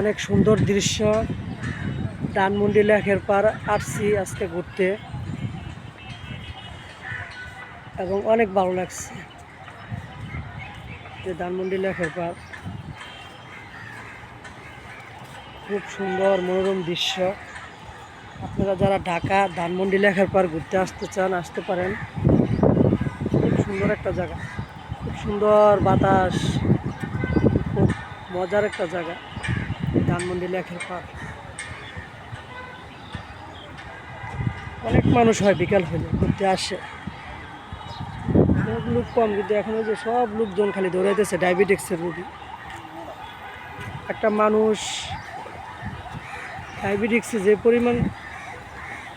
অনেক সুন্দর দৃশ্য। ধানমন্ডি লেকের পার আসছি আজকে ঘুরতে এবং অনেক ভালো লাগছে। যে ধানমন্ডি লেকের পার খুব সুন্দর মনোরম দৃশ্য। আপনারা যারা ঢাকা ধানমন্ডি লেকের পার ঘুরতে আসতে চান আসতে পারেন। খুব সুন্দর একটা জায়গা, খুব সুন্দর বাতাস, খুব মজার একটা জায়গা ধানমন্ডি লেকের পার। অনেক মানুষ হয় বিকাল হলে ঘুরতে আসে, লোক কম, কিন্তু এখন ওই যে সব লোকজন খালি দৌড়াইতেছে ডায়াবেটিক্সের রোগী। একটা মানুষ ডায়াবেটিক্সে যে পরিমাণ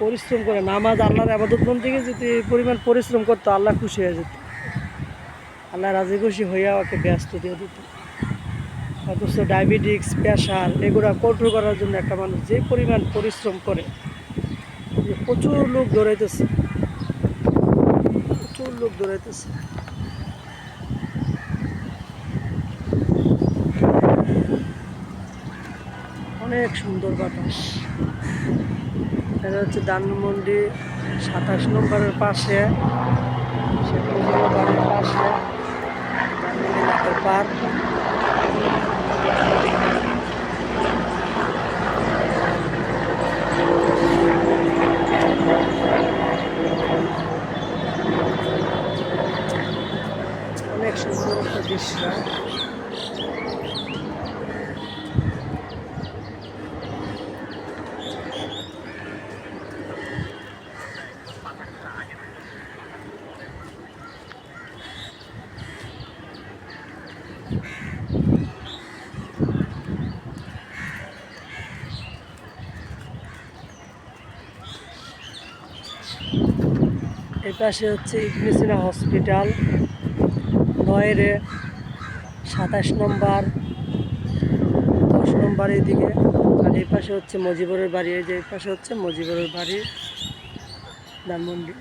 পরিশ্রম করে, নামাজ আল্লাহর আবাদত বন্দেগী যদি এই পরিমাণ পরিশ্রম করতো, আল্লাহ খুশি হয়ে যেত, আল্লাহ রাজি খুশি হইয়া ওকে ব্যস্ত দিয়ে দিত। অথচ ডায়াবেটিক্স, প্রেশার এগুলো কন্ট্রোল করার জন্য একটা মানুষ যে পরিমাণ পরিশ্রম করে, প্রচুর লোক দৌড়াইতেছে, প্রচুর লোক দৌড়াইতেছে। অনেক সুন্দর বাতাস। এটা হচ্ছে ধানমন্ডি 27 নম্বরের পাশে, শেখ মুজিবের বাড়ির পাশে ধানমন্ডি লেকের পার। অনেক সুন্দর একটা দৃশ্য। এই পাশে হচ্ছে ইবনে সিনা হসপিটাল, 9 27 নম্বর 10 নম্বর এইদিকে। আর এই পাশে হচ্ছে মজিবরের বাড়ি, এই যে এই পাশে হচ্ছে মজিবরের বাড়ি ধানমন্ডি।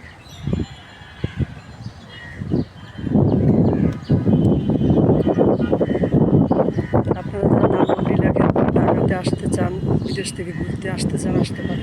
আপনারা যারা ধানমন্ডি লেকের পার ঢাকাতে আসতে চান, বিদেশ থেকে ঘুরতে আসতে চান আসতে পারেন।